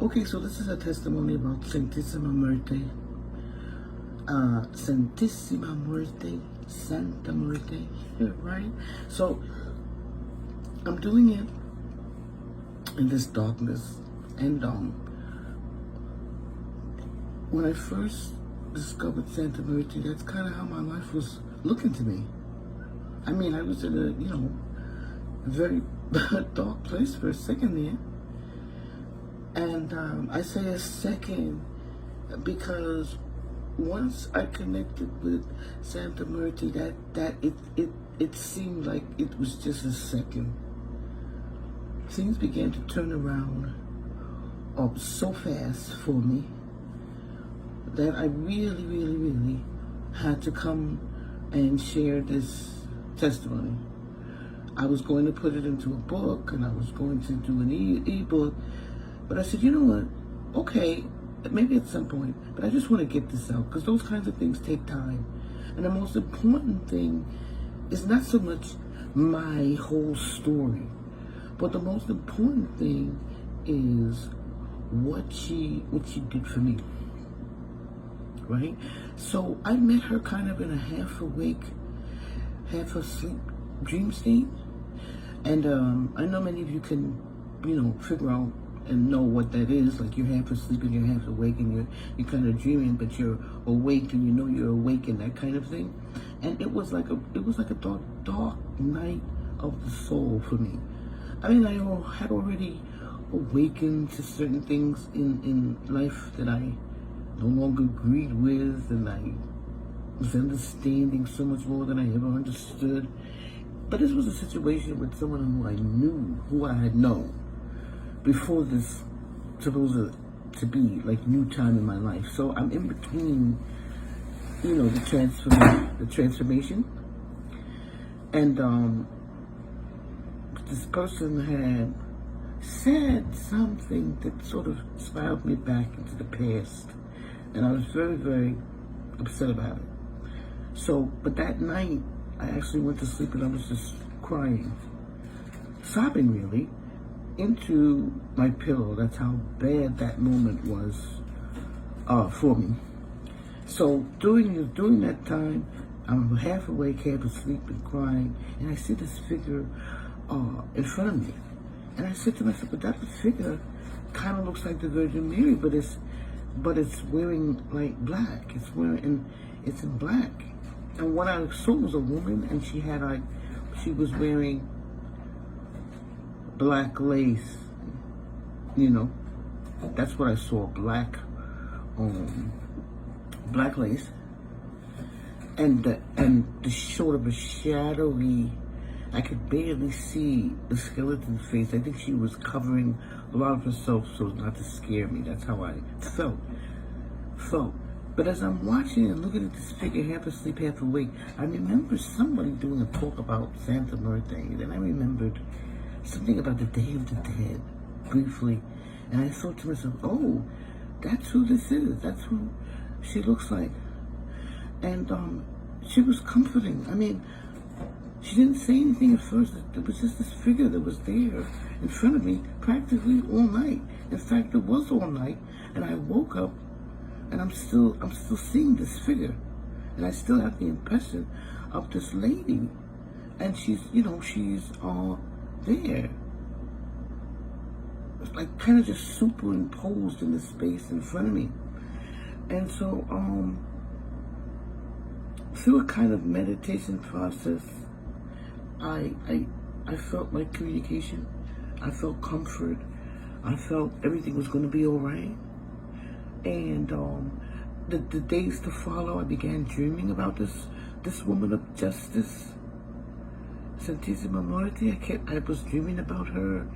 Okay, so this is a testimony about Santissima Muerte. Santissima Muerte, Santa Muerte, right? So I'm doing it in this darkness, and when I first discovered Santa Muerte, that's kind of how my life was looking to me. I mean, I was in a very dark place for a second there. And I say a second because once I connected with Santa Muerte, it seemed like it was just a second. Things began to turn around so fast for me that I really had to come and share this testimony. I was going to put it into a book, and I was going to do an e-book. But I said, you know what, okay, maybe at some point, but I just want to get this out because those kinds of things take time. And the most important thing is not so much my whole story, but the most important thing is what she did for me, right? So I met her kind of in a half awake, half asleep dream state. And I know many of you can, figure out and know what that is. Like you're half asleep and you're half awake, and you're kind of dreaming, but you're awake and you know you're awake, and that kind of thing. And it was like a dark night of the soul for me. I mean, I had already awakened to certain things in life that I no longer agreed with, and I was understanding so much more than I ever understood. But this was a situation with someone who I knew, who I had known before this supposed to be like new time in my life. So I'm in between, the transformation. And this person had said something that sort of spiraled me back into the past. And I was very upset about it. So, but that night, I actually went to sleep and I was just crying, sobbing really, into my pillow. That's how bad that moment was for me. So during that time, I'm half awake, half asleep, and crying, and I see this figure in front of me. And I said to myself, but that figure kind of looks like the Virgin Mary, but it's wearing like black. It's in black. And what I saw was a woman, and she was wearing black lace, that's what I saw, black lace, and the sort of a shadowy, I could barely see the skeleton face. I think she was covering a lot of herself so as not to scare me. That's how I felt. But as I'm watching and looking at this figure, half asleep, half awake, I remember somebody doing a talk about Santa Muerte, and then I remembered something about the Day of the Dead, briefly. And I thought to myself, oh, that's who this is. That's who she looks like. And she was comforting. I mean, she didn't say anything at first. There was just this figure that was there in front of me practically all night. In fact, it was all night. And I woke up, and I'm still seeing this figure. And I still have the impression of this lady. And she's there. It's like kind of just superimposed in the space in front of me. And so, through a kind of meditation process, I felt like communication. I felt comfort. I felt everything was going to be all right. And the days to follow, I began dreaming about this woman of justice, Santissima Muerte. I was dreaming about her.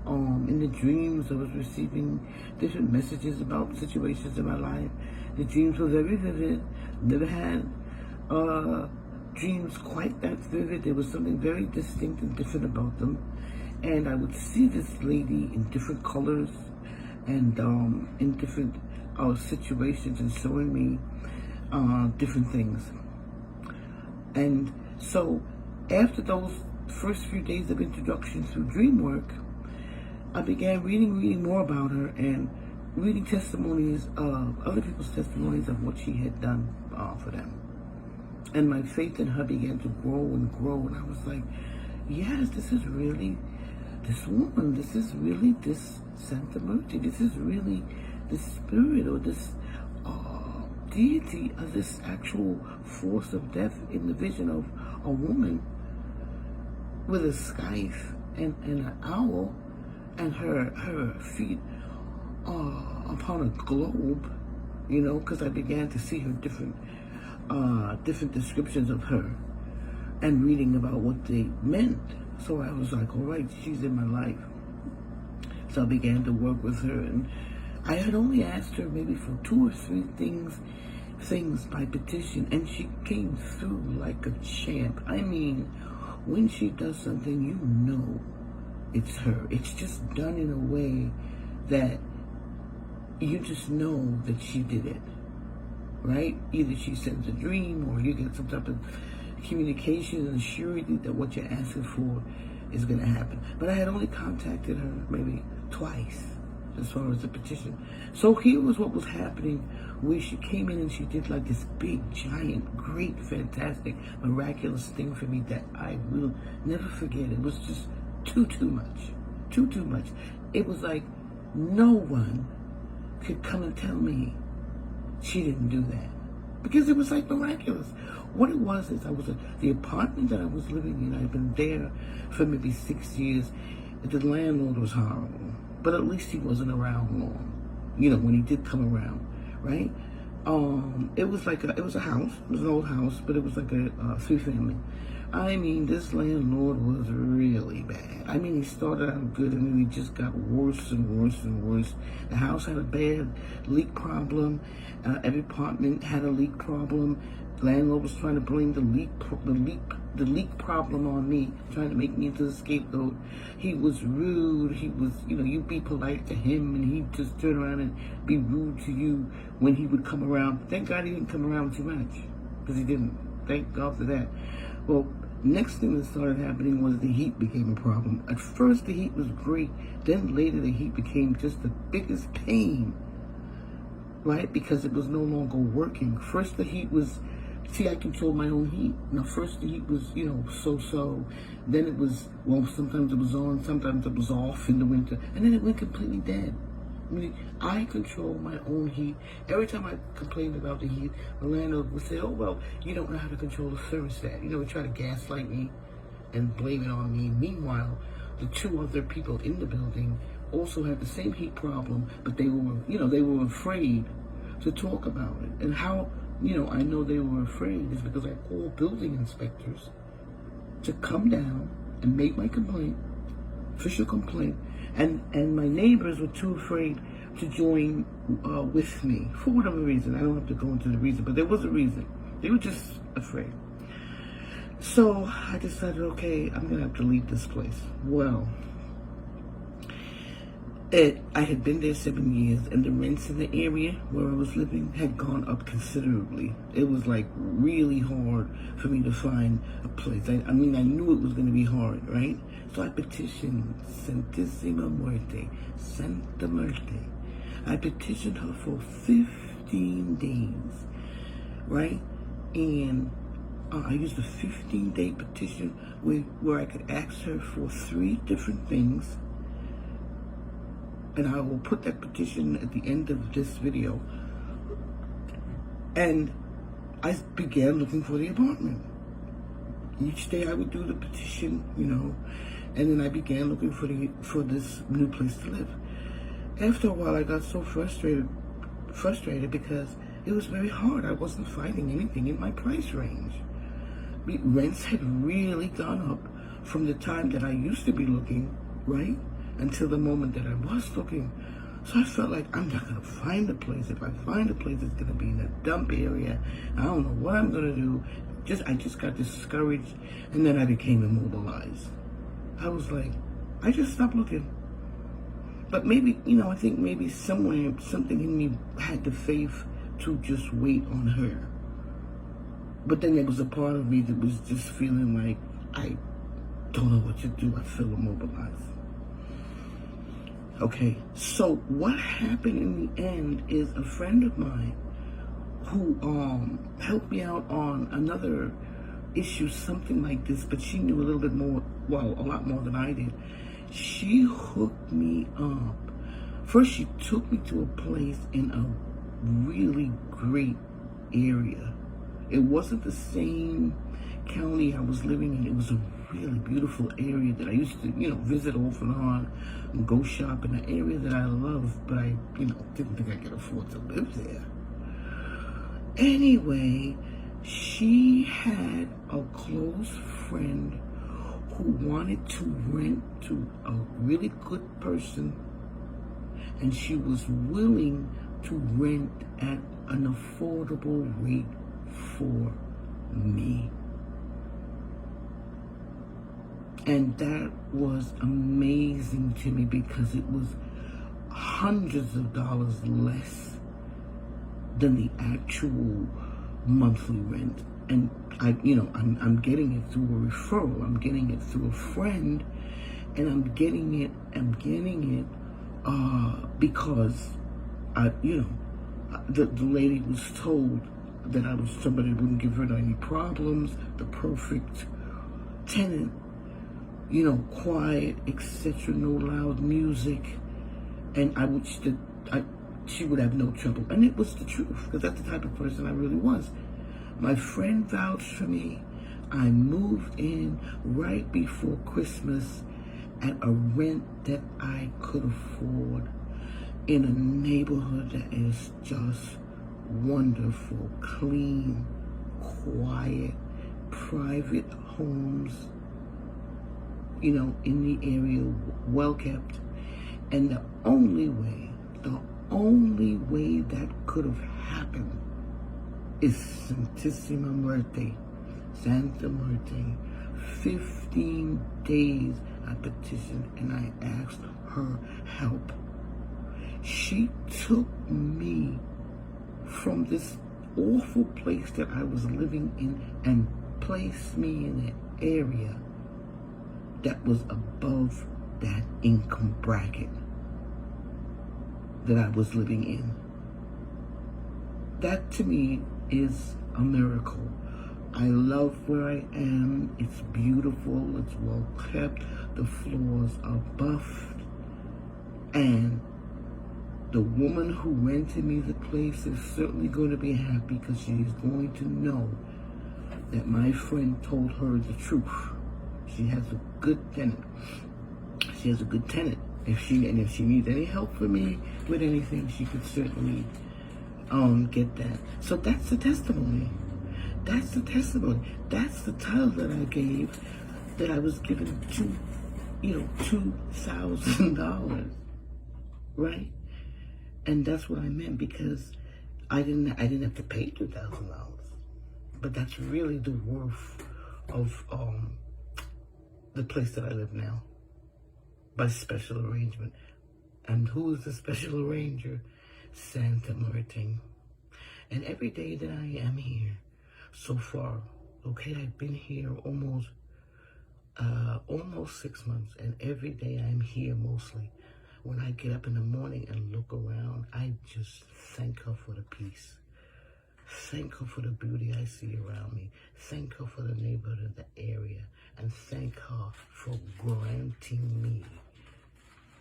In the dreams, I was receiving different messages about situations in my life. The dreams were very vivid. Never had dreams quite that vivid. There was something very distinct and different about them. And I would see this lady in different colors and in different situations, and showing me different things. And so after those first few days of introduction through dream work, I began reading more about her, and reading testimonies of other people's testimonies of what she had done for them. And my faith in her began to grow and grow. And I was like, yes, this is really this woman. This is really this Santa Muerte. This is really this spirit or this deity of this actual force of death in the vision of a woman with a scythe and an owl and her feet upon a globe, you know, because I began to see her different descriptions of her and reading about what they meant. So I was like, all right, she's in my life. So I began to work with her, and I had only asked her maybe for 2 or 3 things by petition, and she came through like a champ. I mean, when she does something, you know it's her. It's just done in a way that you just know that she did it, right? Either she sends a dream or you get some type of communication and surety that what you're asking for is going to happen. But I had only contacted her maybe twice as far as the petition. So here was what was happening, where she came in and she did like this big, giant, great, fantastic, miraculous thing for me that I will never forget. It was just too much. Too much. It was like no one could come and tell me she didn't do that, because it was like miraculous. What it was is the apartment that I was living in, I'd been there for maybe 6 years. The landlord was horrible, but at least he wasn't around long, you know, when he did come around, right? It was a house. It was an old house, but it was like a 3-family. I mean, this landlord was really bad. I mean, he started out good and then he just got worse and worse and worse. The house had a bad leak problem. Every apartment had a leak problem. Landlord was trying to blame the leak problem on me, trying to make me into the scapegoat. He was rude. He was, you know, you be polite to him and he'd just turn around and be rude to you when he would come around. Thank God he didn't come around too much, because he didn't. Thank God for that. Well, next thing that started happening was the heat became a problem. At first the heat was great, then later the heat became just the biggest pain, right? Because it was no longer working. First the heat was, I controlled my own heat. Now first the heat was, you know, so-so. Then it was, well, sometimes it was on, sometimes it was off in the winter, and then it went completely dead. I mean, I control my own heat. Every time I complained about the heat, the landlord would say, oh, well, you don't know how to control the thermostat. You know, would try to gaslight me and blame it on me. Meanwhile, the 2 other people in the building also had the same heat problem, but they were, you know, they were afraid to talk about it. And how, you know, I know they were afraid is because I called building inspectors to come down and make my complaint, official complaint, and my neighbors were too afraid to join with me for whatever reason. I don't have to go into the reason, but there was a reason. They were just afraid. So I decided, okay, I'm gonna have to leave this place. Well, I had been there 7 years, and the rents in the area where I was living had gone up considerably. It was like really hard for me to find a place. I mean, I knew it was going to be hard, right? So I petitioned Santissima Muerte, Santa Muerte. I petitioned her for 15 days, right? And I used a 15-day petition where I could ask her for 3 different things. And I will put that petition at the end of this video. And I began looking for the apartment. Each day I would do the petition, you know, and then I began looking for this new place to live. After a while, I got so frustrated because it was very hard. I wasn't finding anything in my price range. Rents had really gone up from the time that I used to be looking, right? Until the moment that I was looking. So I felt like I'm not gonna find a place. If I find a place, it's gonna be in a dump area. I don't know what I'm gonna do. I just got discouraged, and then I became immobilized. I was like, I just stopped looking. But maybe, you know, I think maybe somewhere, something in me had the faith to just wait on her. But then there was a part of me that was just feeling like, I don't know what to do. I feel immobilized. Okay, so what happened in the end is a friend of mine who helped me out on another issue, something like this, but she knew a little bit more, well, a lot more than I did. She hooked me up. First, she took me to a place in a really great area. It wasn't the same county I was living in. It was a really beautiful area that I used to, visit off and on and go shop in, an area that I love, but I, didn't think I could afford to live there. Anyway, she had a close friend who wanted to rent to a really good person, and she was willing to rent at an affordable rate for me. And that was amazing to me because it was hundreds of dollars less than the actual monthly rent. And I'm getting it through a referral. I'm getting it through a friend, and I'm getting it because the lady was told that I was somebody that wouldn't give her any problems, the perfect tenant, quiet, etc., no loud music, and she would have no trouble. And it was the truth, because that's the type of person I really was. My friend vouched for me. I moved in right before Christmas at a rent that I could afford in a neighborhood that is just wonderful, clean, quiet, private homes, in the area, well kept. And the only way that could have happened is Santissima Muerte, Santa Muerte. 15 days I petitioned and I asked her help. She took me from this awful place that I was living in and placed me in an area that was above that income bracket that I was living in. That to me is a miracle. I love where I am. It's beautiful. It's well kept. The floors are buffed. And the woman who rented me the place is certainly going to be happy because she is going to know that my friend told her the truth. She has a good tenant. She has a good tenant. If she needs any help from me with anything, she could certainly get that. So that's the testimony. That's the testimony. That's the title that I gave, that I was given $2,000, right? And that's what I meant, because I didn't have to pay $2,000, but that's really the worth of the place that I live now, by special arrangement. And who is the special arranger? Santa Muerte. And every day that I am here so far, okay, I've been here almost 6 months, and every day I'm here mostly. When I get up in the morning and look around, I just thank her for the peace. Thank her for the beauty I see around me. Thank her for the neighborhood of the area. And thank her for granting me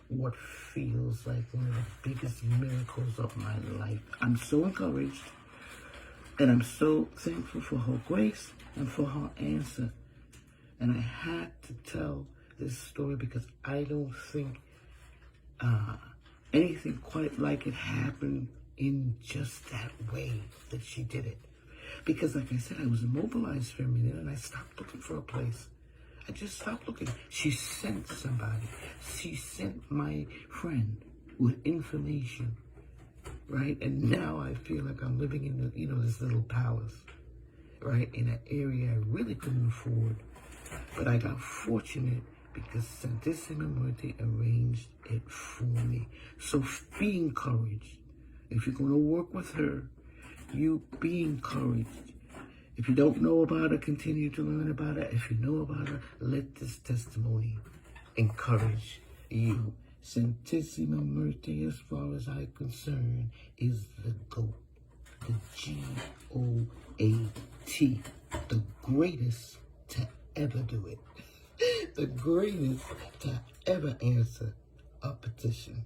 what feels like one of the biggest miracles of my life. I'm so encouraged, and I'm so thankful for her grace and for her answer. And I had to tell this story because I don't think anything quite like it happened in just that way that she did it. Because like I said, I was immobilized for a minute and I stopped looking for a place. I just stopped looking. She sent somebody. She sent my friend with information, right? And now I feel like I'm living in this little palace, right? In an area I really couldn't afford. But I got fortunate because Santissima Muerte arranged it for me. So be encouraged. If you're going to work with her, you be encouraged. If you don't know about her, continue to learn about her. If you know about her, let this testimony encourage you Santissima Muerte, as far as I'm concerned, is the GOAT. The G-O-A-T. The greatest to ever do it. The greatest to ever answer a petition.